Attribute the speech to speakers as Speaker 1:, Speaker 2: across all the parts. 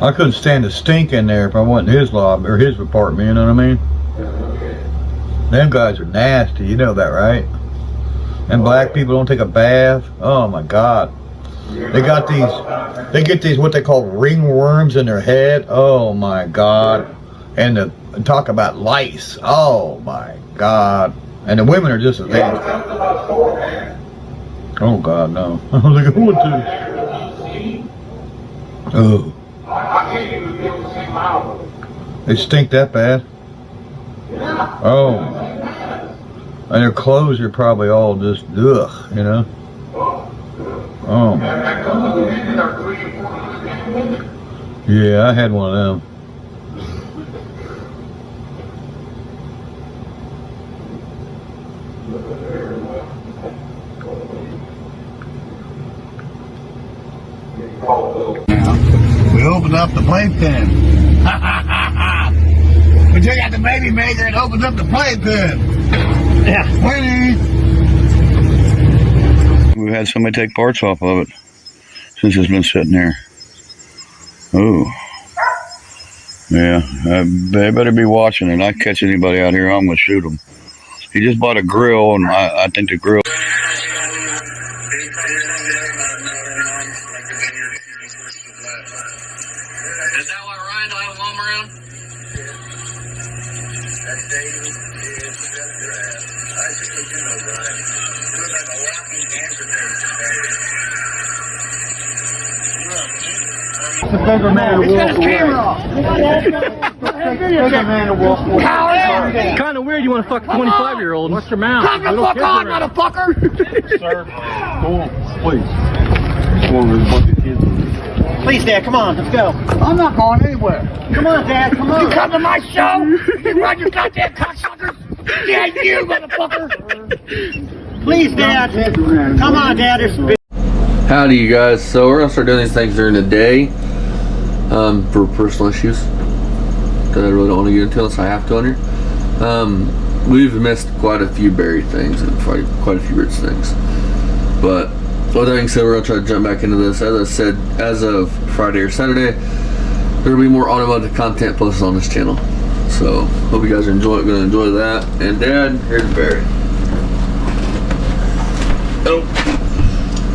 Speaker 1: I couldn't stand the stink in there if I went in his lobby or his apartment, you know what I mean? Them guys are nasty, you know that, right? And black people don't take a bath. Oh my God. They get these what they call ringworms in their head. Oh my God. And talk about lice. Oh my God. And the women are just as nasty. Oh God, no. Look at what oh. They stink that bad. Oh. And their clothes are probably all just ugh, you know. Oh my God. Yeah, I had one of them. We opened up the playpen. We took out the baby maker and opened up the playpen. Yeah. Winnie. We've had somebody take parts off of it since it's been sitting there. Oh. Yeah. They better be watching it. I catch anybody out here, I'm going to shoot them. He just bought a grill, and I think the grill.
Speaker 2: Is that why Ryan don't have a mom around? That's David. I just think you know Ryan. You look like a walking cancer patient, baby.
Speaker 1: The bigger man to walk away. Bigger man to walk away.
Speaker 3: Kind of weird you want to fuck a 25-year-old. What's your mouth?
Speaker 2: Come the fuck on, motherfucker!
Speaker 1: Sir, go on, please. Go on, there's a bunch of kids.
Speaker 3: Please, Dad, come on, let's go.
Speaker 1: I'm not going anywhere.
Speaker 3: Come on, Dad, come on.
Speaker 2: You come to my show? You run your goddamn cocksuckers? Yeah, you, motherfucker!
Speaker 3: Please, Dad. Come on, Dad.
Speaker 4: Howdy, you guys. So we're gonna start doing these things during the day for personal issues that I really don't want to get into unless I have to on here. We've missed quite a few buried things and quite a few rich things. But with that being said, we're gonna try to jump back into this. As I said, as of Friday or Saturday, there will be more automotive content posted on this channel. So hope you guys are gonna enjoy that. And Dad, here's Barry.
Speaker 5: Oh,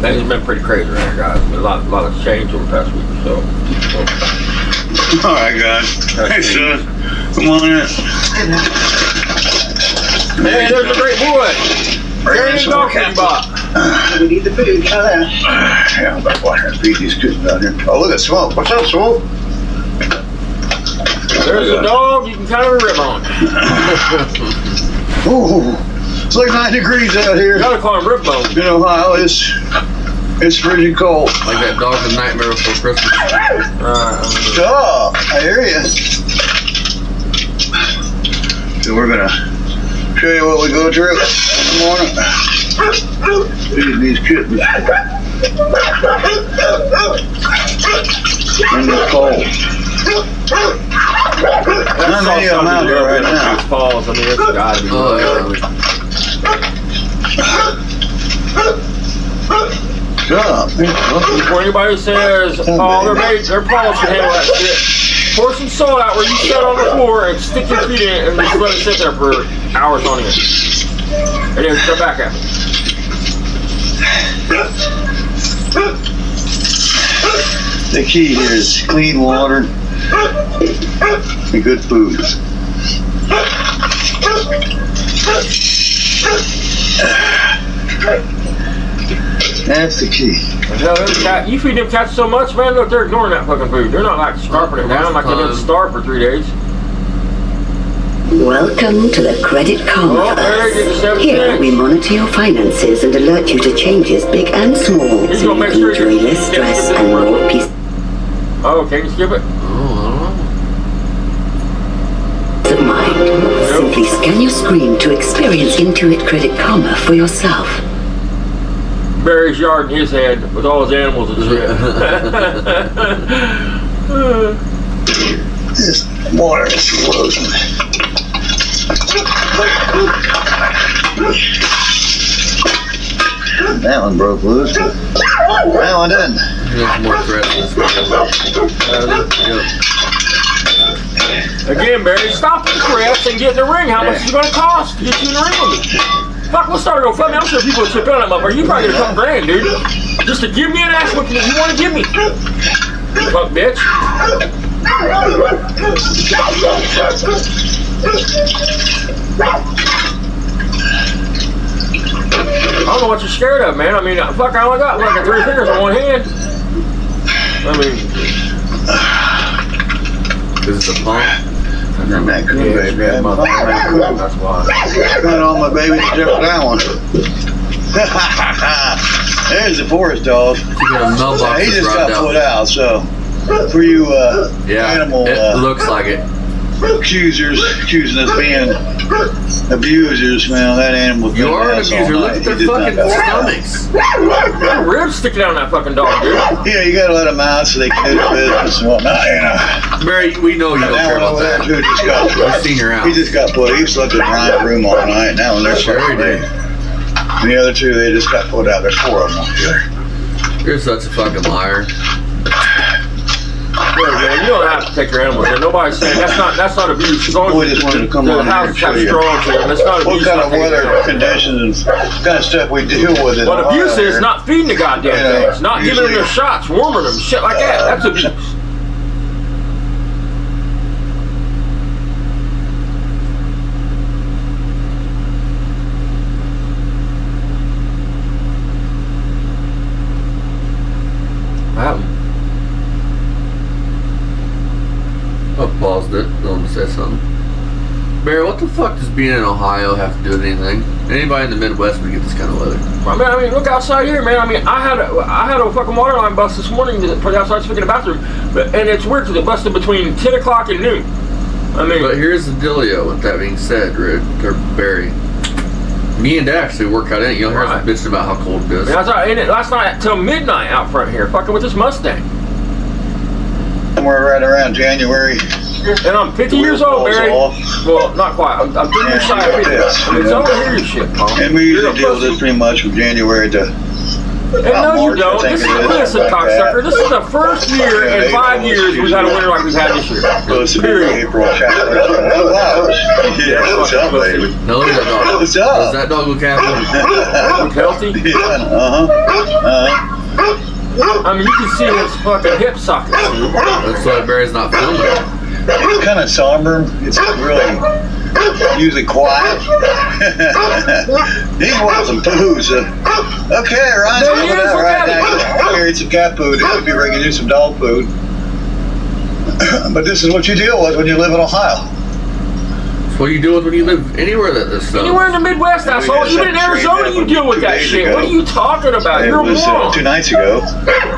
Speaker 5: things have been pretty crazy around here, guys. A lot of change over the past week or so.
Speaker 1: All right, guys. Hey, son. Come on in.
Speaker 5: Hey, there's a great boy. There's a dog you bought.
Speaker 1: We need the food. Yeah, I'm about to wash and feed these kids down here. Oh, look at Swope. What's up, Swope?
Speaker 5: There's a dog you can cut a rib on.
Speaker 1: Ooh, it's like 9 degrees out here.
Speaker 5: You gotta call him rib bone.
Speaker 1: In Ohio, it's frigid cold.
Speaker 4: Like that dog in Nightmare Before Christmas.
Speaker 1: Oh, I hear you. So we're gonna show you what we go through in the morning. Feeding these kittens. In the cold. How many of them out there right now?
Speaker 5: Falls. I mean, it's gotta be.
Speaker 1: Shut up.
Speaker 5: Before anybody says, oh, their paws can handle that shit, pour some salt out where you sit on the floor and stick your feet in it and just let it sit there for hours on end. And then come back at me.
Speaker 1: The key here is clean water and good food. That's the key.
Speaker 5: You feed them cats so much, man, look, they're ignoring that fucking food. They're not like scarfing it down like they didn't starve for 3 days.
Speaker 6: Welcome to the Credit Karma Earth. Here we monitor your finances and alert you to changes big and small so you can enjoy less stress and more peace
Speaker 5: Oh, can you skip it?
Speaker 6: of mind. Simply scan your screen to experience Intuit Credit Karma for yourself.
Speaker 5: Barry's yard in his head with all his animals and shit.
Speaker 1: This water is frozen. That one broke loose. That one didn't.
Speaker 4: looking into more threats this weekend.
Speaker 5: Again, Barry, stop the threats and get in the ring. How much is it going to cost to get you in the ring with me? Fuck, we'll start a GoFundMe. I'm sure people will chip in on that motherfucker. You probably get a couple grand, dude. Just to give me an ass whooping that you want to give me. Fuck, bitch. I don't know what you're scared of, man. I mean, fuck, I only got like 3 fingers on one hand. I mean,
Speaker 4: this is a pump.
Speaker 1: I'm that cool,
Speaker 5: yeah,
Speaker 1: baby.
Speaker 5: man, motherfucker. That's why.
Speaker 1: Got all my babies except for that one. There's the forest dog.
Speaker 4: You got a mailbox
Speaker 1: He
Speaker 4: that's
Speaker 1: just
Speaker 4: right
Speaker 1: got put
Speaker 4: down.
Speaker 1: out, so for you
Speaker 4: Yeah,
Speaker 1: animal
Speaker 4: it looks like it.
Speaker 1: accusers accusing us being abusers, man, that animal.
Speaker 4: You are an abuser. Look at their fucking stomachs.
Speaker 5: Got ribs sticking out of that fucking dog, dude.
Speaker 1: Yeah, you gotta let them out so they can do their business and whatnot, you know.
Speaker 4: Barry, we know you don't
Speaker 1: That
Speaker 4: care
Speaker 1: one
Speaker 4: about
Speaker 1: over there
Speaker 4: that.
Speaker 1: too just got
Speaker 4: We've seen your
Speaker 1: He
Speaker 4: house.
Speaker 1: just got put. He slept in Ryan's room all night. Now when they're
Speaker 4: Sure he did.
Speaker 1: And the other two, they just got put out. There's 4 of them altogether.
Speaker 4: You're such a fucking liar.
Speaker 5: Look, man, you don't have to take your animals there. Nobody's saying that's not abuse. As long
Speaker 1: We
Speaker 5: as
Speaker 1: just wanted to come
Speaker 5: the
Speaker 1: on here
Speaker 5: house
Speaker 1: and
Speaker 5: have
Speaker 1: show you
Speaker 5: strong to them. That's not abuse.
Speaker 1: what kind of
Speaker 5: not taking
Speaker 1: weather
Speaker 5: care of them.
Speaker 1: conditions and kind of stuff we deal with. in
Speaker 5: What
Speaker 1: Ohio
Speaker 5: abuse is
Speaker 1: here.
Speaker 5: not feeding the goddamn
Speaker 1: Yeah,
Speaker 5: things, not giving them their
Speaker 1: usually-
Speaker 5: shots, warming them, shit like that. That's abuse. What happened?
Speaker 4: I paused it. Let me say something. Barry, what the fuck does being in Ohio have to do with anything? Anybody in the Midwest would get this kind of weather.
Speaker 5: I mean, look outside here, man. I mean, I had a fucking water line bust this morning for the outside speaking of the bathroom, and it's weird because it busted between 10 o'clock and noon. I mean,
Speaker 4: But here's the dealio. With that being said, Barry, me and Dad actually work out in it. You'll hear us bitching about how cold it is.
Speaker 5: I was out in it last night till midnight out front here, fucking with this Mustang.
Speaker 1: Somewhere right around January.
Speaker 5: And I'm 50 years old, Barry. Well, not quite. I'm 30 years shy of 50. It's over here, you shit, Paul.
Speaker 1: And we
Speaker 5: You're a
Speaker 1: usually deal with
Speaker 5: pussy.
Speaker 1: this pretty much from January to
Speaker 5: And no, you
Speaker 1: March, I
Speaker 5: don't.
Speaker 1: think
Speaker 5: This is,
Speaker 1: it is,
Speaker 5: listen,
Speaker 1: like
Speaker 5: cocksucker.
Speaker 1: that.
Speaker 5: This is the first year in 5 years we've had a winter like we've had this year.
Speaker 1: supposed to be
Speaker 5: Period.
Speaker 1: April. Oh, wow. Yeah, what's up, baby?
Speaker 4: Now look at that dog.
Speaker 1: What's
Speaker 4: Does
Speaker 1: up?
Speaker 4: that dog look happy?
Speaker 5: Look healthy. I mean, you can see his fucking hip sockets.
Speaker 4: That's why Barry's not filming it.
Speaker 1: It's kind of somber. It's really usually quiet. He wants some poo, so. Okay, Ryan.
Speaker 5: There he is, look
Speaker 1: right
Speaker 5: at
Speaker 1: now. Carried some cat food. It could be bringing you some dog food. But this is what you deal with when you live in Ohio.
Speaker 4: It's what you deal with when you live anywhere that this stuff.
Speaker 5: Anywhere in the Midwest,
Speaker 1: Yeah, we
Speaker 5: asshole.
Speaker 1: just
Speaker 5: Even
Speaker 1: had
Speaker 5: in
Speaker 1: to train
Speaker 5: Arizona,
Speaker 1: that
Speaker 5: you
Speaker 1: one
Speaker 5: deal with
Speaker 1: 2
Speaker 5: that
Speaker 1: days
Speaker 5: shit.
Speaker 1: ago.
Speaker 5: What are you talking about?
Speaker 1: It
Speaker 5: You're a
Speaker 1: was
Speaker 5: moron.
Speaker 1: 2 nights ago.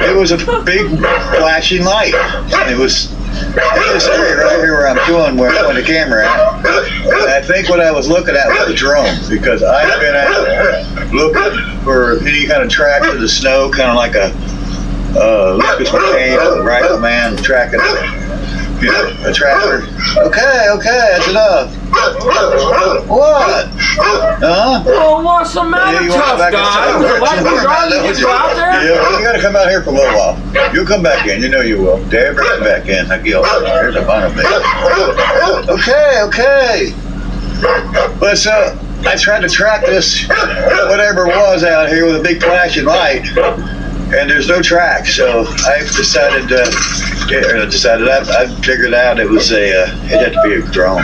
Speaker 1: It was a big flashing light. It was in this area right here where I'm doing where I point the camera at. And I think what I was looking at was a drone because I've been out looking for any kind of track to the snow, kind of like a Lucas McCain, a rifleman tracking a tracker. Okay, that's enough. What? Huh?
Speaker 5: Well, what's the matter,
Speaker 1: you want
Speaker 5: tough
Speaker 1: back
Speaker 5: guy?
Speaker 1: inside?
Speaker 5: Was it like we're driving? You just go out there?
Speaker 1: Yeah, well, you gotta come out here for a little while. You'll come back in, you know you will. Dad, bring him back in. Like, yo, here's a bunch of me. Okay. But so, I tried to track this, whatever it was out here with a big flashing light, and there's no track, so I decided I figured out it was it had to be a drone.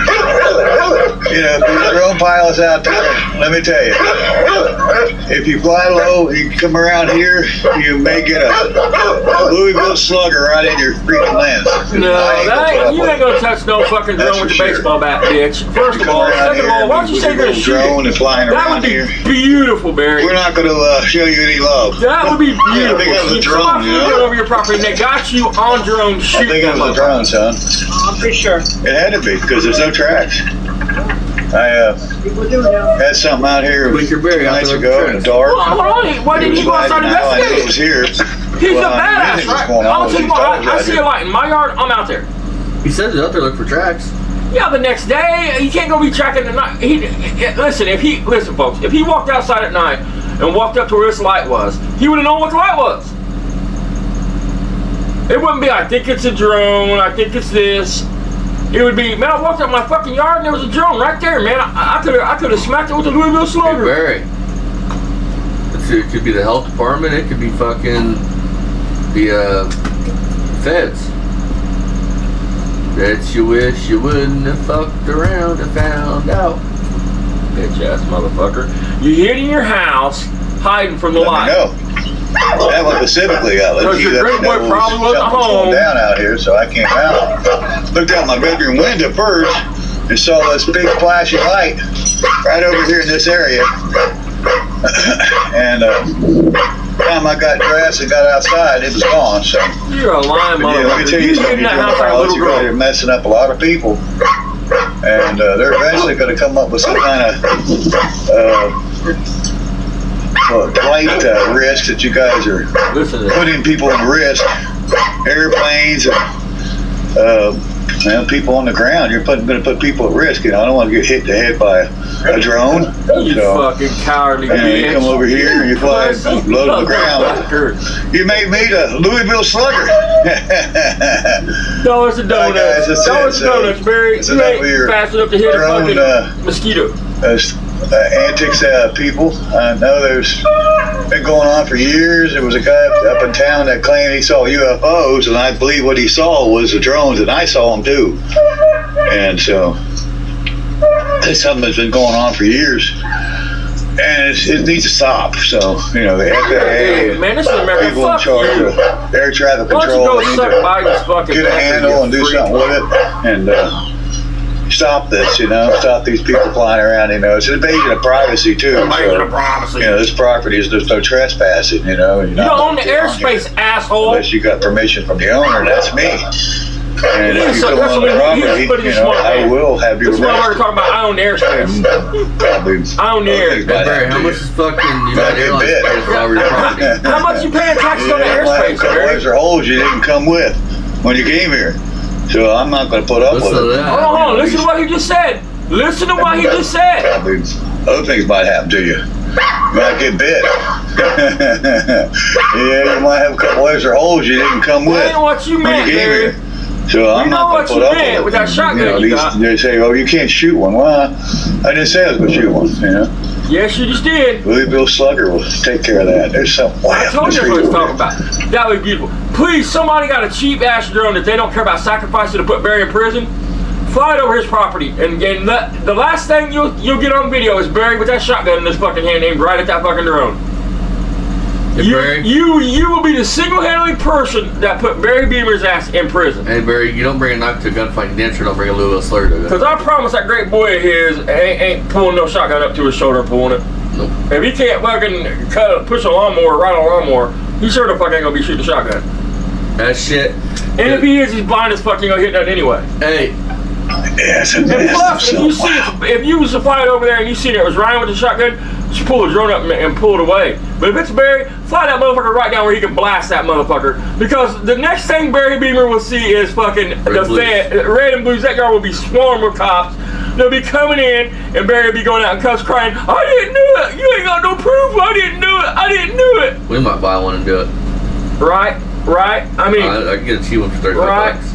Speaker 1: You know, if there's drone pilots out there, let me tell you, if you fly low, you come around here, you may get a Louisville slugger right in your freaking lens.
Speaker 5: No, you ain't gonna touch no fucking drone with your baseball bat, bitch. First of all, second of all, why don't you say you're gonna shoot
Speaker 1: drone
Speaker 5: it?
Speaker 1: and flying
Speaker 5: That would
Speaker 1: around
Speaker 5: be
Speaker 1: here?
Speaker 5: beautiful, Barry.
Speaker 1: We're not going to show you any love.
Speaker 5: That would be beautiful.
Speaker 1: I think it was a
Speaker 5: You
Speaker 1: drone,
Speaker 5: fly
Speaker 1: you know?
Speaker 5: through over your property and they got you on drone
Speaker 1: I
Speaker 5: shooting
Speaker 1: think it
Speaker 5: that
Speaker 1: was a
Speaker 5: motherfucker.
Speaker 1: drone, son.
Speaker 3: I'm pretty sure.
Speaker 1: It had to be because there's no tracks. I
Speaker 3: People do now.
Speaker 1: had something out here
Speaker 4: Blink your berry
Speaker 1: 2
Speaker 4: out
Speaker 1: nights
Speaker 4: there
Speaker 1: ago
Speaker 4: with
Speaker 1: in the
Speaker 4: tracks.
Speaker 1: dark.
Speaker 5: Hold on, why didn't he go outside and
Speaker 1: Now I knew it
Speaker 5: investigate
Speaker 1: was
Speaker 5: it?
Speaker 1: here.
Speaker 5: He's
Speaker 1: Well,
Speaker 5: a
Speaker 1: I
Speaker 5: badass,
Speaker 1: knew what was
Speaker 5: right?
Speaker 1: going on.
Speaker 5: I'll tell you
Speaker 1: These
Speaker 5: what,
Speaker 1: dogs
Speaker 5: I
Speaker 1: out
Speaker 5: see
Speaker 1: here.
Speaker 5: a light in my yard, I'm out there.
Speaker 4: He says he's out there looking for tracks.
Speaker 5: Yeah, the next day, you can't go be tracking the night. Listen, folks, if he walked outside at night and walked up to where this light was, he would have known what the light was. It wouldn't be, I think it's a drone, I think it's this. It would be, man, I walked up my fucking yard and there was a drone right there, man. I could have smacked it with a Louisville Slugger.
Speaker 4: Barry. It could be the health department. It could be fucking the feds. Bet you wish you wouldn't have fucked around and found out.
Speaker 5: Bitch ass motherfucker. You hid in your house, hiding from the light.
Speaker 2: No. That was specifically out.
Speaker 5: Because your great boy probably wasn't home.
Speaker 2: Going down out here, so I came out. Looked out my bedroom window first and saw this big flashing light right over here in this area. And time I got dressed and got outside, it was gone. So
Speaker 5: You're a lying
Speaker 2: yeah, let me
Speaker 5: motherfucker.
Speaker 2: tell
Speaker 5: You
Speaker 2: you
Speaker 5: hid
Speaker 2: something.
Speaker 5: in that house like a little
Speaker 2: You're
Speaker 5: girl.
Speaker 2: messing up a lot of people, and they're eventually going to come up with some kind of flight risk that you guys are
Speaker 5: Listen to this.
Speaker 2: putting people in risk. Airplanes and people on the ground. You're going to put people at risk. You know, I don't want to get hit in the head by a drone.
Speaker 5: You
Speaker 2: So,
Speaker 5: fucking cowardly
Speaker 2: and
Speaker 5: bitch.
Speaker 2: you come over here and you fly low to the ground.
Speaker 5: Motherfucker.
Speaker 2: You make me the Louisville Slugger.
Speaker 5: Dollars and donuts.
Speaker 2: guys, that's
Speaker 5: Dollars
Speaker 2: it.
Speaker 5: and donuts, Barry.
Speaker 2: That's
Speaker 5: You
Speaker 2: enough
Speaker 5: ain't
Speaker 2: of your
Speaker 5: fast enough to hit a
Speaker 2: drone,
Speaker 5: fucking mosquito.
Speaker 2: Antics people. I know there's been going on for years. There was a guy up in town that claimed he saw UFOs, and I believe what he saw was the drones, and I saw them too. And so it's something that's been going on for years, and it needs to stop. So, you know, the
Speaker 5: Hey,
Speaker 2: FAA,
Speaker 5: man, this is America.
Speaker 2: people in
Speaker 5: Fuck
Speaker 2: charge
Speaker 5: you.
Speaker 2: of air traffic
Speaker 5: Why don't you
Speaker 2: control
Speaker 5: go
Speaker 2: need
Speaker 5: suck
Speaker 2: to
Speaker 5: Biden's fucking
Speaker 2: get a
Speaker 5: back
Speaker 2: handle and do
Speaker 5: freak.
Speaker 2: something with it, and stop this, you know, stop these people flying around, you know. It's an invasion of privacy too.
Speaker 5: Invasion of
Speaker 2: So,
Speaker 5: privacy.
Speaker 2: you know, this property is, there's no trespassing, you know.
Speaker 5: You don't own the airspace, asshole.
Speaker 2: Unless you got permission from the owner, and that's me. And if you
Speaker 5: So
Speaker 2: come
Speaker 5: that's
Speaker 2: on
Speaker 5: what
Speaker 2: the
Speaker 5: he-
Speaker 2: property,
Speaker 5: he's putting
Speaker 2: you
Speaker 5: his
Speaker 2: know,
Speaker 5: smart
Speaker 2: I
Speaker 5: man.
Speaker 2: will have you
Speaker 5: This is what we're
Speaker 2: arrested.
Speaker 5: talking about. I own the airspace.
Speaker 2: Probably
Speaker 5: I own the
Speaker 2: other
Speaker 5: air.
Speaker 2: things
Speaker 4: Hey,
Speaker 2: might
Speaker 4: Barry,
Speaker 2: happen
Speaker 4: how
Speaker 2: to
Speaker 4: much
Speaker 2: you.
Speaker 4: is fucking United
Speaker 2: Not a
Speaker 4: Airlines
Speaker 2: bit.
Speaker 4: pay for all your property?
Speaker 5: How much you paying taxes on the
Speaker 2: Yeah, might have
Speaker 5: airspace,
Speaker 2: a couple
Speaker 5: Barry?
Speaker 2: extra holes you didn't come with when you came here. So I'm not going to put up
Speaker 4: Listen
Speaker 2: with
Speaker 4: to
Speaker 2: it.
Speaker 4: that.
Speaker 5: Hold on, listen to what he just said. Listen to what he just said.
Speaker 2: Probably other things might happen to you. You might get bit. Yeah, you might have a couple extra holes you didn't come with
Speaker 5: That ain't what you
Speaker 2: when
Speaker 5: meant,
Speaker 2: you came
Speaker 5: Barry.
Speaker 2: here. So I'm
Speaker 5: know
Speaker 2: not
Speaker 5: what
Speaker 2: going to put
Speaker 5: you
Speaker 2: up
Speaker 5: meant
Speaker 2: with it.
Speaker 5: with that shotgun you got.
Speaker 2: They say, oh, you can't shoot one. Well, I didn't say I was going to shoot one, you know.
Speaker 5: Yes, you just did.
Speaker 2: Louisville Slugger will take care of that. There's some
Speaker 5: I told you what he's talking about. That would be beautiful. Please, somebody got a cheap ass drone that they don't care about sacrificing to put Barry in prison. Fly it over his property, and the last thing you'll get on video is Barry with that shotgun in his fucking hand, aimed right at that fucking drone.
Speaker 4: Hey, Barry.
Speaker 5: You will be the single-handedly person that put Barry Beamer's ass in prison.
Speaker 4: Hey, Barry, you don't bring a knife to a gunfight, you damn sure don't bring a Louisville Slugger to a
Speaker 5: Cause
Speaker 4: gunfight.
Speaker 5: I promise that great boy of his ain't pulling no shotgun up to his shoulder and pulling it.
Speaker 4: Nope.
Speaker 5: If he can't fucking push a lawnmower, ride a lawnmower, he sure the fuck ain't gonna be shooting a shotgun.
Speaker 4: That shit.
Speaker 5: And if he is, he's blind as fuck, ain't gonna hit nothing anyway.
Speaker 4: Hey,
Speaker 2: Yeah, it's a
Speaker 5: And
Speaker 2: mess.
Speaker 5: plus, if you was to fly it over there and you seen it was Ryan with the shotgun, just pull the drone up and pull it away. But if it's Barry, fly that motherfucker right down where he can blast that motherfucker. Because the next thing Barry Beamer will see is fucking red and blues. That yard will be swarmed with cops. They'll be coming in, and Barry will be going out in cuffs crying, I didn't do it. You ain't got no proof. I didn't do it. I didn't do it.
Speaker 4: we might buy one and do it.
Speaker 5: Right? I mean,
Speaker 4: I can get a cheap one for 35
Speaker 5: Right.
Speaker 4: bucks.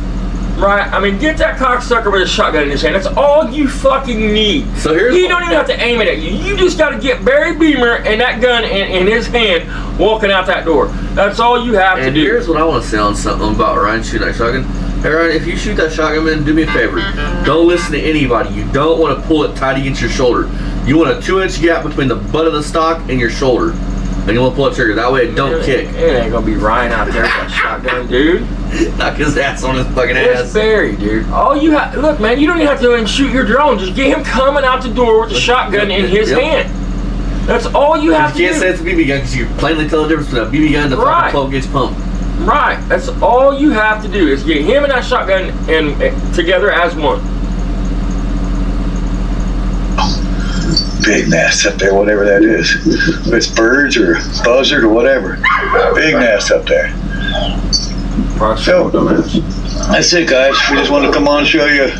Speaker 5: right? I mean, get that cocksucker with a shotgun in his hand. That's all you fucking need.
Speaker 4: So here's
Speaker 5: You don't even have to aim it at you. You just got to get Barry Beamer and that gun in his hand walking out that door. That's all you have to
Speaker 4: And
Speaker 5: do.
Speaker 4: here's what I want to say on something about Ryan shooting that shotgun. Hey Ryan, if you shoot that shotgun, man, do me a favor. Don't listen to anybody. You don't want to pull it tight against your shoulder. You want a 2-inch gap between the butt of the stock and your shoulder. And you want to pull the trigger. That way it don't kick.
Speaker 5: It ain't gonna be Ryan out there with that shotgun, dude.
Speaker 4: Knock his ass on his fucking
Speaker 5: It's
Speaker 4: ass.
Speaker 5: Barry, dude. All you have, look, man, you don't even have to go and shoot your drone. Just get him coming out the door with the shotgun in his
Speaker 4: Yep.
Speaker 5: hand. That's all you have
Speaker 4: You
Speaker 5: to
Speaker 4: can't
Speaker 5: do.
Speaker 4: say it's a BB gun because you can plainly tell the difference between a BB gun and a
Speaker 5: Right.
Speaker 4: fucking 12-gauge pump.
Speaker 5: Right. That's all you have to do is get him and that shotgun together as one.
Speaker 2: Big nest up there, whatever that is. If it's birds or buzzard or whatever. Big nest up there. So, that's it, guys. We just want to come on and show you,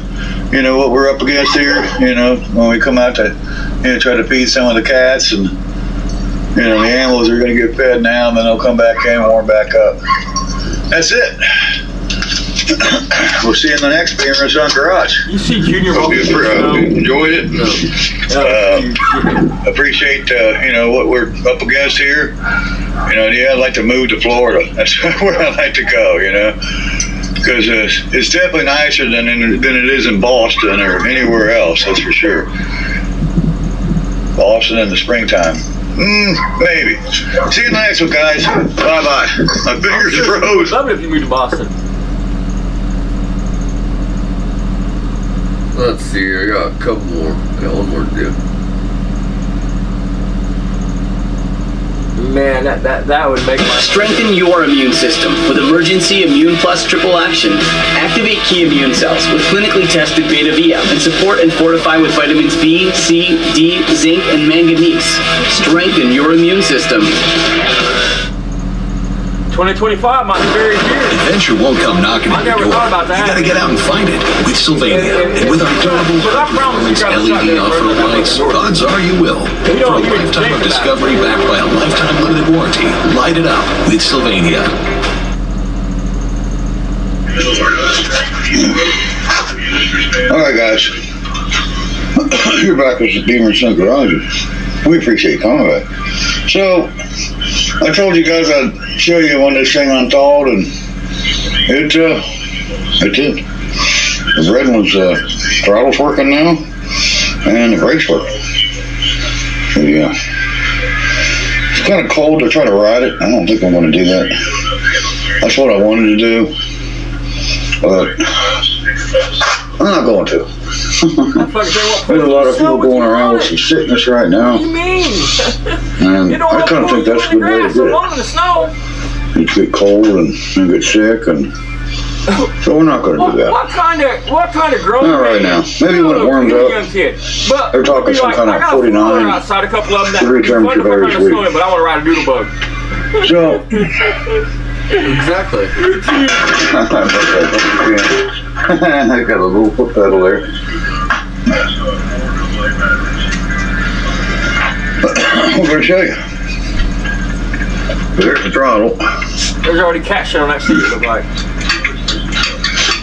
Speaker 2: you know, what we're up against here. You know, when we come out to, you know, try to feed some of the cats, and you know, the animals are going to get fed now, and then they'll come back in and warm back up. that's it. We'll see you in the next Beamer and Son Garage.
Speaker 5: You see Junior
Speaker 2: Hope you enjoyed it. Appreciate what we're up against here. I'd like to move to Florida. That's where I'd like to go. Because it's definitely nicer than it is in Boston or anywhere else. That's for sure. Boston in the springtime. Maybe. See you next one, guys. Bye bye. My fingers froze.
Speaker 5: Love it if you move to Boston.
Speaker 4: Let's see here. I got a couple more. I got one more to do.
Speaker 5: Man, that would make my...
Speaker 7: Strengthen your immune system with Emergency Immune Plus Triple Action. Activate key immune cells with clinically tested Beta Via and support and fortify with vitamins B, C, D, zinc, and manganese. Strengthen your immune system.
Speaker 5: 2025 might be very here.
Speaker 8: Adventure won't come knocking
Speaker 5: I
Speaker 8: at your
Speaker 5: never
Speaker 8: door.
Speaker 5: thought about that.
Speaker 8: You gotta get out and find it with Sylvania. And with our durable performance LED off-road lights, odds are you will. For a lifetime of discovery backed by a lifetime limited warranty, light it up with Sylvania.
Speaker 2: All right, guys. You're back with the Beamer and Son Garage. We appreciate you coming back. So, I told you guys I'd show you when this thing unthawed, and it did. The red one's throttle's working now, and the brakes working. So, yeah. It's kind of cold to try to ride it. I don't think I'm going to do that. That's what I wanted to do, but I'm not going to. There's a lot of people going around with some sickness right now.
Speaker 5: What do you mean?
Speaker 2: And I kind of think that's a good way to do it. You get cold and get sick, and so we're not going to do that.
Speaker 5: What kind of growth?
Speaker 2: Not right now. Maybe when it warms up.
Speaker 5: But
Speaker 2: They're talking some kind of 49
Speaker 5: outside, a couple of them that
Speaker 2: degree temperature varies week.
Speaker 5: But I want to ride a doodle bug.
Speaker 2: So
Speaker 4: Exactly.
Speaker 2: I got a little foot pedal there. I'm going to show you. There's the throttle.
Speaker 5: There's already cat shit on that seat, it look like.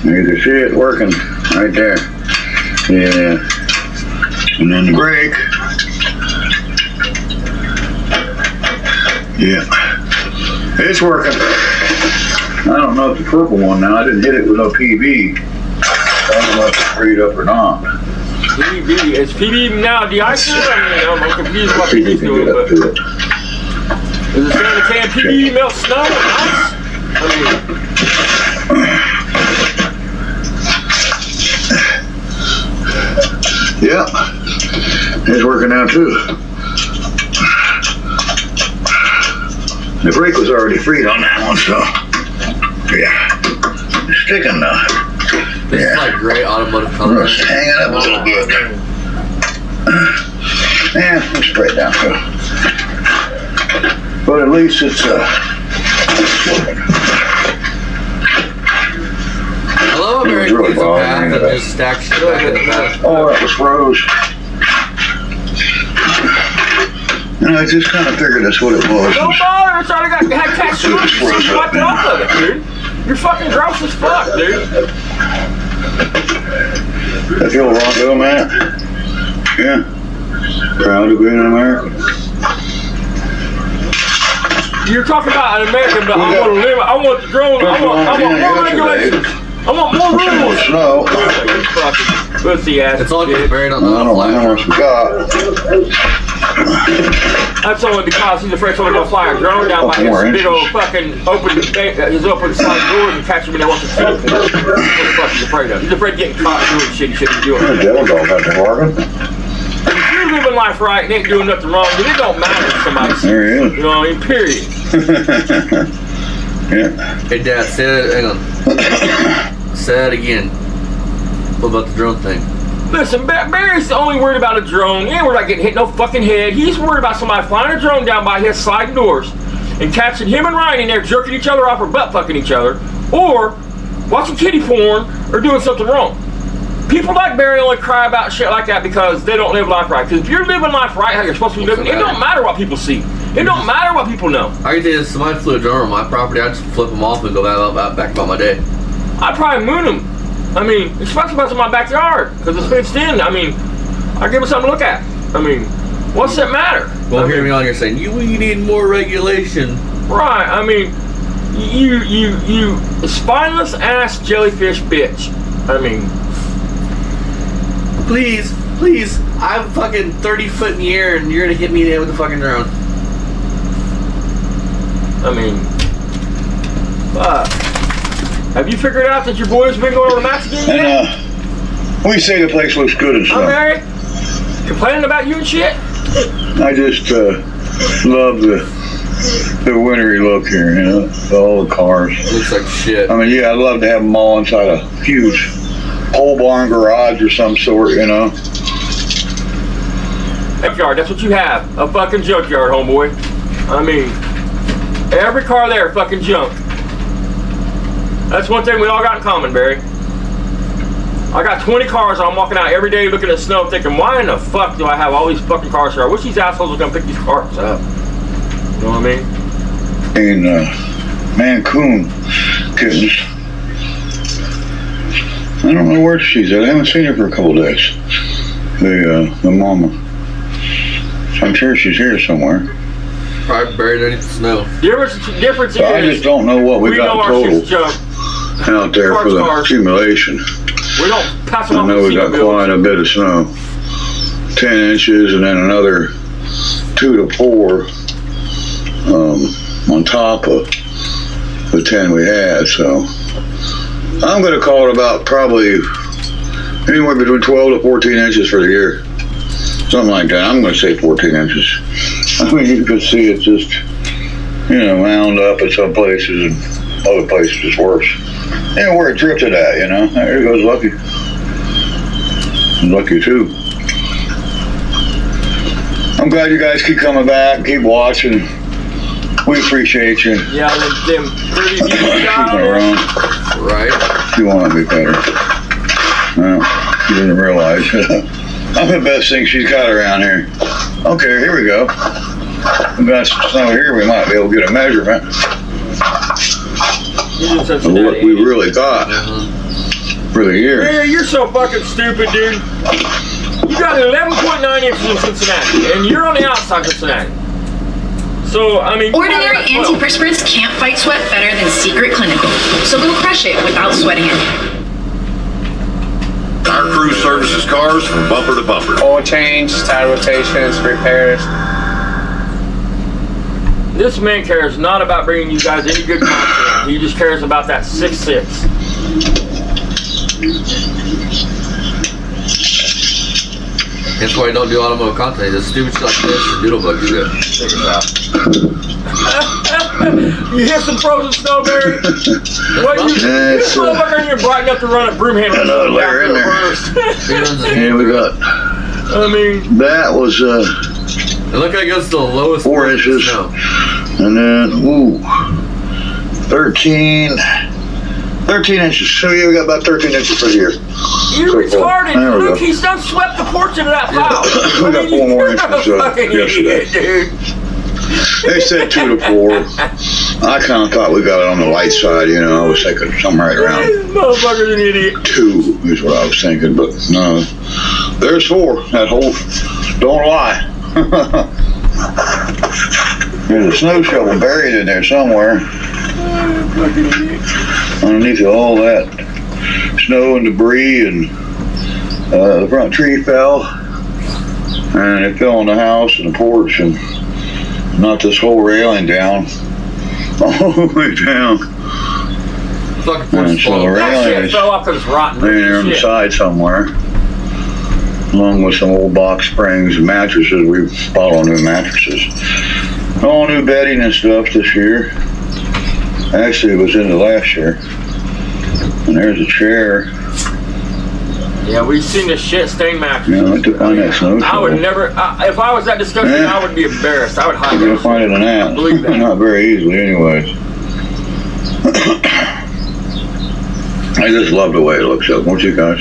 Speaker 2: You can see it working right there. Yeah. And then the brake. Yeah. It's working. I don't know if the purple one now, I didn't hit it with no PB. I don't know if it's freed up or not.
Speaker 5: PB, is PB now de-iced? I'm confused what
Speaker 2: PB
Speaker 5: PB's
Speaker 2: can
Speaker 5: doing,
Speaker 2: get up
Speaker 5: but
Speaker 2: to it.
Speaker 5: is it saying the can PB melt snow and ice?
Speaker 2: Yeah, it's working now too. The brake was already freed on that one, so yeah, it's sticking now.
Speaker 4: This is like great automotive color.
Speaker 2: It's hanging up a little bit. Yeah, we'll spray it down too. But at least it's working.
Speaker 4: I love American
Speaker 2: really
Speaker 4: Pizza
Speaker 2: bothering
Speaker 4: path
Speaker 2: me
Speaker 4: and
Speaker 2: that-
Speaker 4: just stack shit back in the back.
Speaker 2: Oh, that was froze. I just kind of figured that's what it was.
Speaker 5: Don't bother, it's already had cat shit on it, so you wipe it off of it, dude. You're fucking gross as fuck, dude.
Speaker 2: That's the old Rondo, man. Yeah. Proud to be an American.
Speaker 5: You're talking about an American, but I want to live. I want the drone. I want more regulations. I want more rules.
Speaker 2: Snow.
Speaker 5: Fucking pussy ass.
Speaker 4: It's all
Speaker 5: shit.
Speaker 4: buried on
Speaker 2: I don't know
Speaker 4: the
Speaker 2: how
Speaker 4: flash.
Speaker 2: much we got.
Speaker 5: That's only because he's afraid someone's gonna fly a drone down by his big old fucking his open side doors and catch him in there wants to kill him. What the fuck he's afraid of? He's afraid of getting caught doing shit he shouldn't be doing.
Speaker 2: The devil dog got the bargain.
Speaker 5: If you're living life right and ain't doing nothing wrong, then it don't matter if somebody sees
Speaker 2: There he
Speaker 5: you.
Speaker 2: is.
Speaker 5: You know what I mean? Period.
Speaker 2: Yeah.
Speaker 4: Hey Dad, say it, hang on. Say it again. What about the drone thing?
Speaker 5: Listen, Barry's only worried about a drone. He ain't worried about getting hit no fucking head. He's worried about somebody flying a drone down by his sliding doors and catching him and Ryan in there jerking each other off or butt fucking each other, or watching kitty porn or doing something wrong. People like Barry only cry about shit like that because they don't live life right. Because if you're living life right how you're supposed to be living, it don't matter what people see. It don't matter what people know.
Speaker 4: I can tell you, if somebody flew a drone on my property, I'd just flip them off and go back about my day.
Speaker 5: I'd probably moon them. I mean, especially if it's in my backyard, because it's fenced in. I mean, I give them something to look at. I mean, what's that matter?
Speaker 4: Well, hear me on here saying, you need more regulation.
Speaker 5: Right, I mean, you spineless ass jellyfish bitch. I mean,
Speaker 4: Please, I'm fucking 30 foot in the air and you're gonna hit me in the head with a fucking drone.
Speaker 5: I mean, have you figured out that your boy's been going on the max again yet?
Speaker 2: And we say the place looks good and
Speaker 5: I'm
Speaker 2: stuff.
Speaker 5: married. Complaining about you and shit?
Speaker 2: I just love the wintry look here, you know, all the cars.
Speaker 4: Looks like shit.
Speaker 2: I mean, yeah, I'd love to have them all inside a huge pole barn garage or some sort, you know.
Speaker 5: Junkyard, that's what you have. A fucking junkyard, homeboy. I mean, every car there fucking junk. That's one thing we all got in common, Barry. I got 20 cars. I'm walking out every day looking at snow thinking, why in the fuck do I have all these fucking cars here? I wish these assholes would come pick these cars up. You know what I mean?
Speaker 2: And Mancoon kittens. I don't know where she's at. I haven't seen her for a couple of days. The mama. I'm sure she's here somewhere.
Speaker 4: Probably buried underneath the snow.
Speaker 5: Difference
Speaker 2: So I
Speaker 5: is,
Speaker 2: just don't know what we
Speaker 5: we know
Speaker 2: got
Speaker 5: our
Speaker 2: total
Speaker 5: shit's junk.
Speaker 2: out there for the
Speaker 5: Cars.
Speaker 2: accumulation.
Speaker 5: We don't pass them
Speaker 2: I
Speaker 5: off
Speaker 2: know
Speaker 5: to
Speaker 2: we got
Speaker 5: the
Speaker 2: quite a bit of snow. 10 inches and then another 2 to 4 on top of the 10 we had. So I'm going to call it about probably anywhere between 12 to 14 inches for the year. Something like that. I'm going to say 14 inches. I mean, you can see it's just, you know, wound up in some places and other places it's worse. Yeah, where it drifted at, you know. There goes Lucky. Lucky too. I'm glad you guys keep coming back, keep watching. We appreciate you.
Speaker 5: Yeah, them 30 views
Speaker 2: Keep it
Speaker 5: down.
Speaker 2: around.
Speaker 4: Right?
Speaker 2: You want to be better. Well, you didn't realize. I'm the best thing she's got around here. Okay, here we go. We got some snow here. We might be able to get a measurement of what we really got for the year.
Speaker 5: Yeah, you're so fucking stupid, dude. You got 11.9 inches in Cincinnati, and you're on the outside of Cincinnati. So, I mean...
Speaker 9: Ordinary antiperspirants can't fight sweat better than Secret Clinical. So go crush it without sweating it.
Speaker 10: Our crew services cars from bumper to bumper.
Speaker 11: Oil change, tire rotations, repairs.
Speaker 5: This man cares not about bringing you guys any good content. He just cares about that 6'6".
Speaker 4: That's why I don't do automotive content. It's stupid shit like this and doodlebug do that.
Speaker 5: Check it out. You hit some frozen snow, Barry? What you this motherfucker ain't even bright enough to run a broom handle.
Speaker 2: Another layer in there. Yeah, we got.
Speaker 5: I mean,
Speaker 2: that was
Speaker 4: it looked like it goes to the lowest
Speaker 2: 4 inches,
Speaker 4: snow.
Speaker 2: and then 13 inches. So yeah, we got about 13 inches for the year.
Speaker 5: you
Speaker 2: So
Speaker 5: retarded.
Speaker 2: there we
Speaker 5: Look,
Speaker 2: go.
Speaker 5: he's done swept the portion of that pile.
Speaker 2: We got 4 more inches
Speaker 5: Fucking
Speaker 2: yesterday.
Speaker 5: idiot, dude.
Speaker 2: They said 2 to 4. I kind of thought we got it on the light side, you know. I was thinking something right around
Speaker 5: This motherfucker's an idiot.
Speaker 2: 2 is what I was thinking, but no. There's 4. That whole, don't lie. There's a snow shovel buried in there somewhere. Underneath all that snow and debris, and the front tree fell, and it fell on the house and the porch, and knocked this whole railing down, all the way down.
Speaker 4: Fucking porch
Speaker 2: And so the
Speaker 4: fall.
Speaker 5: That
Speaker 2: railing
Speaker 5: shit
Speaker 2: is
Speaker 5: fell off because it's rotten.
Speaker 2: laying there on the
Speaker 5: Shit.
Speaker 2: side somewhere, along with some old box springs and mattresses. We bought all new mattresses, all new bedding and stuff this year. Actually, it was in the last year. And there's a chair.
Speaker 5: Yeah, we've seen the shit stained mattress.
Speaker 2: You know, I took on that snow
Speaker 5: I would
Speaker 2: shovel.
Speaker 5: never, if I was that disgusting,
Speaker 2: Yeah.
Speaker 5: I would be embarrassed. I would hide
Speaker 2: I'm gonna
Speaker 5: that
Speaker 2: find
Speaker 5: shit.
Speaker 2: it in that.
Speaker 5: Believe that.
Speaker 2: Not very easily, anyways. I just love the way it looks up, don't you guys?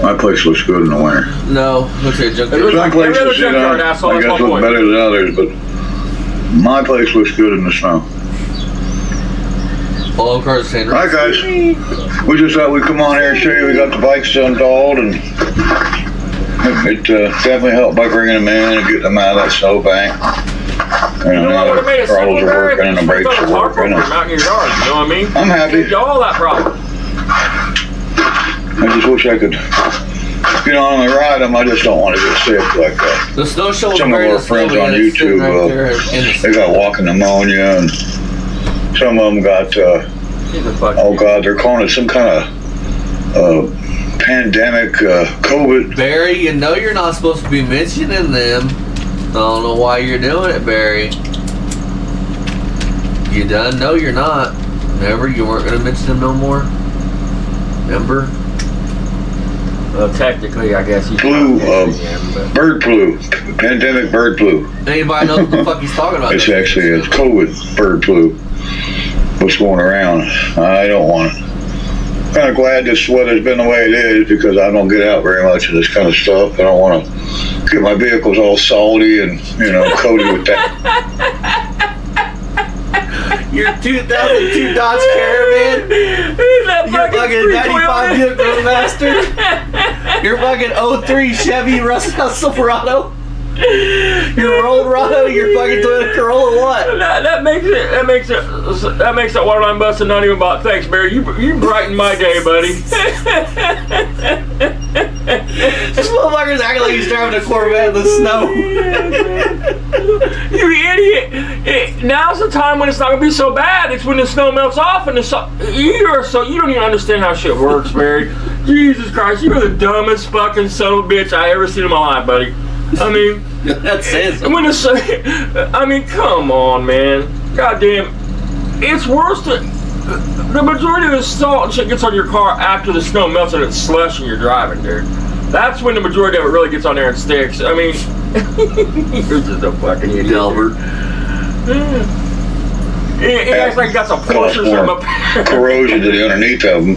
Speaker 2: My place looks good in the winter.
Speaker 4: No, looks like a junkyard.
Speaker 5: It looks
Speaker 2: Some
Speaker 5: like every
Speaker 2: places,
Speaker 5: other
Speaker 2: you know,
Speaker 5: junkyard, asshole.
Speaker 2: I
Speaker 5: That's
Speaker 2: guess
Speaker 5: my
Speaker 2: look
Speaker 5: point.
Speaker 2: better than others, but My place looks good in the snow.
Speaker 4: All in cars saying,
Speaker 2: Alright guys, we just thought we'd come on here and show you we got the bikes installed, and it definitely helped by bringing them in and getting them out of that snowbank. And
Speaker 5: You know what would have made it
Speaker 2: throttles
Speaker 5: simple,
Speaker 2: are
Speaker 5: Barry?
Speaker 2: working and the brakes
Speaker 5: Put a
Speaker 2: are
Speaker 5: tarp
Speaker 2: working.
Speaker 5: over them out in your yard, you know what I mean?
Speaker 2: I'm happy.
Speaker 5: Saved you all that problem.
Speaker 2: I just wish I could get on and ride them. I just don't want to get sick like that.
Speaker 4: the snow shovel.
Speaker 2: Some of our friends on YouTube, they got walking pneumonia, and some of them got, oh God, they're calling it some kind of pandemic, COVID.
Speaker 4: Barry, you know you're not supposed to be mentioning them. I don't know why you're doing it, Barry. You done? No, you're not. Remember, you weren't going to mention them no more? Remember?
Speaker 5: Well, technically, I guess you
Speaker 2: Flu, bird flu, pandemic bird flu.
Speaker 4: Anybody know what the fuck he's talking about?
Speaker 2: It's actually it's COVID bird flu. What's going around? I don't want it. Kind of glad this weather's been the way it is because I don't get out very much of this kind of stuff. I don't want to get my vehicles all salty and coated with that.
Speaker 4: Your 2002 Dodge Caravan? Your fucking 95 Buick Roadmaster? Your fucking 03 Chevy Russell Silverado? Your Rollrado? Your fucking Toyota Corolla? What?
Speaker 5: That makes that waterline busting not even about. Thanks, Barry. You brightened my day, buddy.
Speaker 4: This motherfucker's acting like he's driving a Corvette in the snow.
Speaker 5: You idiot! Now's the time when it's not gonna be so bad. It's when the snow melts off and you don't even understand how shit works, Barry. Jesus Christ, you're the dumbest fucking son of a bitch I ever seen in my life, buddy. I mean,
Speaker 4: that says
Speaker 5: when I mean, come on, man. Goddamn, it's worse than the majority of the salt and shit gets on your car after the snow melts and it's slush and you're driving, dude. That's when the majority of it really gets on there and sticks. I mean, you're just a fucking idiot,
Speaker 4: Delbert.
Speaker 5: He acts like he got some Porsche or something up there.
Speaker 2: Corrosion to the underneath of them.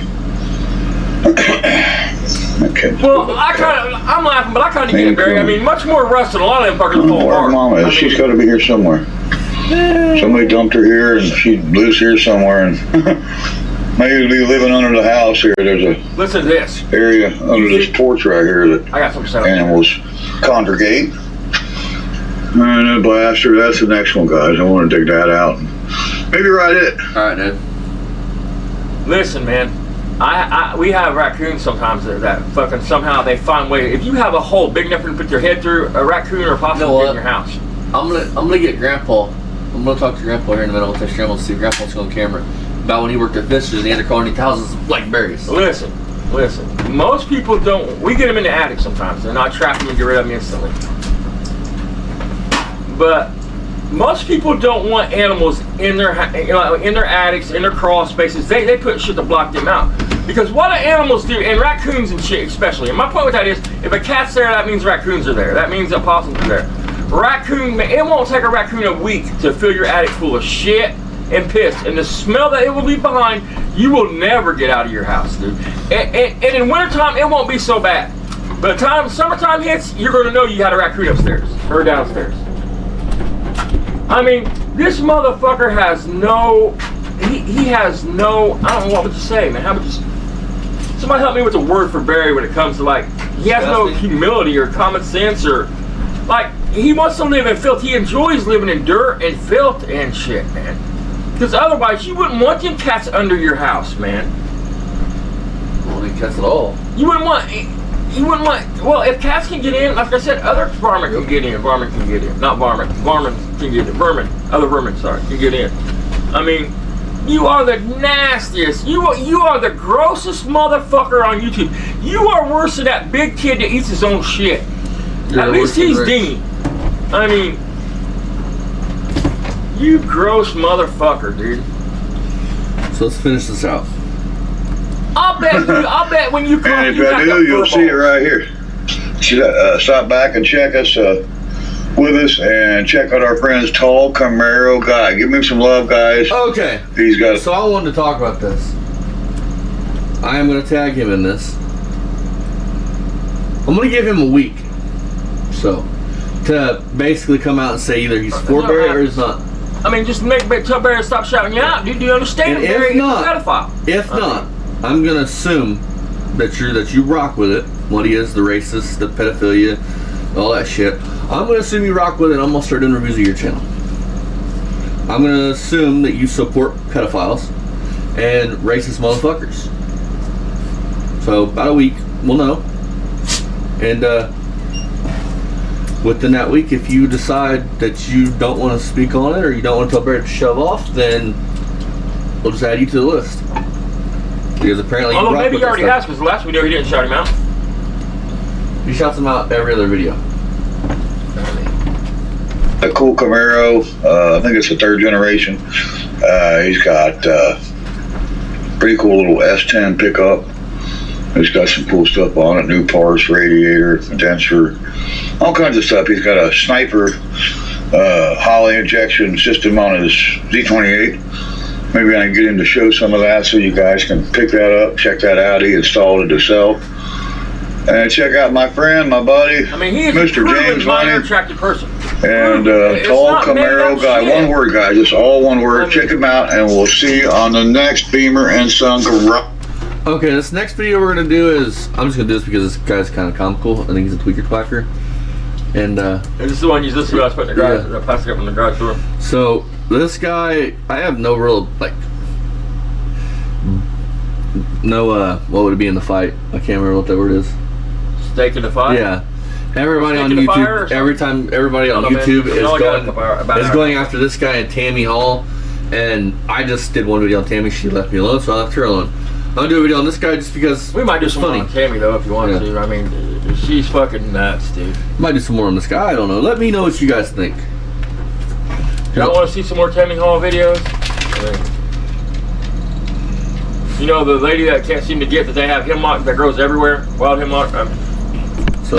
Speaker 2: Okay.
Speaker 5: Well, I'm laughing, but I kind of get it, Barry. I mean, much more rust than a lot of them fuckers fall
Speaker 2: Where
Speaker 5: apart.
Speaker 2: Mama is? She's got to be here somewhere. Somebody dumped her here, and she lives here somewhere. And maybe be living under the house here. There's a
Speaker 5: Listen to this
Speaker 2: area under this porch right here that
Speaker 5: I got some stuff.
Speaker 2: Animals congregate. And a blaster. That's the next one, guys. I want to dig that out. Maybe write it.
Speaker 4: All right, dude.
Speaker 5: Listen, man. We have raccoons sometimes that fucking somehow they find way. If you have a hole big enough to put your head through, a raccoon or possibly in your house.
Speaker 4: I'm gonna get Grandpa. I'm gonna talk to Grandpa here in a minute. I'll text Grandpa and see if Grandpa's on camera about when he worked at Fisher's and he had to call any thousands of blackberries.
Speaker 5: Listen. Most people don't. We get them in the attic sometimes. They're not trapped and get rid of them instantly. But most people don't want animals in their attics, in their crawl spaces. They put shit to block them out. Because what do animals do, and raccoons and shit especially, and my point with that is, if a cat's there, that means raccoons are there. That means that possums are there. It won't take a raccoon a week to fill your attic full of shit and piss. And the smell that it will leave behind, you will never get out of your house, dude. And in wintertime, it won't be so bad. By the time summertime hits, you're going to know you had a raccoon upstairs or downstairs. I mean, this motherfucker has no, he has no, I don't know what would you say, man. How would you, somebody help me with the word for Barry when it comes to like, he has no humility or common sense or, like, he wants to live in filth. He enjoys living in dirt and filth and shit, man. Because otherwise, you wouldn't want them cats under your house, man.
Speaker 4: Well, any cats at all.
Speaker 5: You wouldn't want, well, if cats can get in, like I said, other varmint can get in. Varmint can get in. Not varmint. Varmint can get in. Other vermin, sorry, can get in. I mean, you are the nastiest. You are the grossest motherfucker on YouTube. You are worse than that big kid that eats his own shit. At least he's dingy. I mean, you gross motherfucker, dude.
Speaker 4: So let's finish this out.
Speaker 5: I'll bet when you come,
Speaker 2: and if I do, you'll see it right here. Stop back and check us with us and check out our friend's Tall Camaro guy. Give me some love, guys.
Speaker 4: Okay.
Speaker 2: He's got.
Speaker 4: So I wanted to talk about this. I am going to tag him in this. I'm going to give him a week. So to basically come out and say either he's for Barry or he's not.
Speaker 5: I mean, just tell Barry to stop shouting you out, dude. Do you understand?
Speaker 4: And
Speaker 5: Barry
Speaker 4: if
Speaker 5: is a
Speaker 4: not,
Speaker 5: pedophile.
Speaker 4: if not, I'm gonna assume that you rock with it. What he is, the racist, the pedophilia, all that shit. I'm gonna assume you rock with it. And I'm gonna start doing reviews of your channel. I'm gonna assume that you support pedophiles and racist motherfuckers. So about a week, we'll know. And within that week, if you decide that you don't want to speak on it or you don't want to tell Barry to shove off, then we'll just add you to the list. Because apparently,
Speaker 5: although maybe he already has, because the last video he didn't shout him out.
Speaker 4: He shouts him out every other video.
Speaker 2: A cool Camaro. I think it's the 3rd generation. He's got pretty cool little S10 pickup. It's got some cool stuff on it. New parts, radiator, condenser, all kinds of stuff. He's got a Sniper Holley injection system on his Z28. Maybe I can get him to show some of that so you guys can pick that up, check that out. He installed it himself. And check out my friend, my buddy,
Speaker 5: I mean, he is
Speaker 2: Mr. James
Speaker 5: minor
Speaker 2: Money.
Speaker 5: attractive person.
Speaker 2: And
Speaker 5: It's
Speaker 2: tall
Speaker 5: not made
Speaker 2: Camaro
Speaker 5: up
Speaker 2: guy.
Speaker 5: shit.
Speaker 2: One word, guys. It's all one word. Check him out, and we'll see you on the next Beamer and Son garage.
Speaker 4: Okay, this next video we're gonna do is I'm just gonna do this because this guy's kind of comical. I think he's a tweaker twacker. And
Speaker 5: this is the one you just put in the garage, the plastic up in the garage door.
Speaker 4: So this guy, I have no real what would it be in the fight? I can't remember what that word is.
Speaker 5: Stake in the fire?
Speaker 4: Yeah. Everybody on
Speaker 5: Stake in the fire or
Speaker 4: YouTube,
Speaker 5: something?
Speaker 4: everybody on
Speaker 5: I don't know,
Speaker 4: YouTube
Speaker 5: man. All I got
Speaker 4: is going after this guy and Tammy Hall. And I just did one video on Tammy. She left me alone, so I left her alone. I'll do a video on this guy just because
Speaker 5: We might do
Speaker 4: it's
Speaker 5: some
Speaker 4: funny.
Speaker 5: more on Tammy though if you want to. I mean, she's fucking nuts, dude.
Speaker 4: Might do some more on this guy. I don't know. Let me know what you guys think.
Speaker 5: Y'all want to see some more Tammy Hall videos? You know the lady that can't seem to get that they have hemlock that grows everywhere, wild hemlock.
Speaker 4: So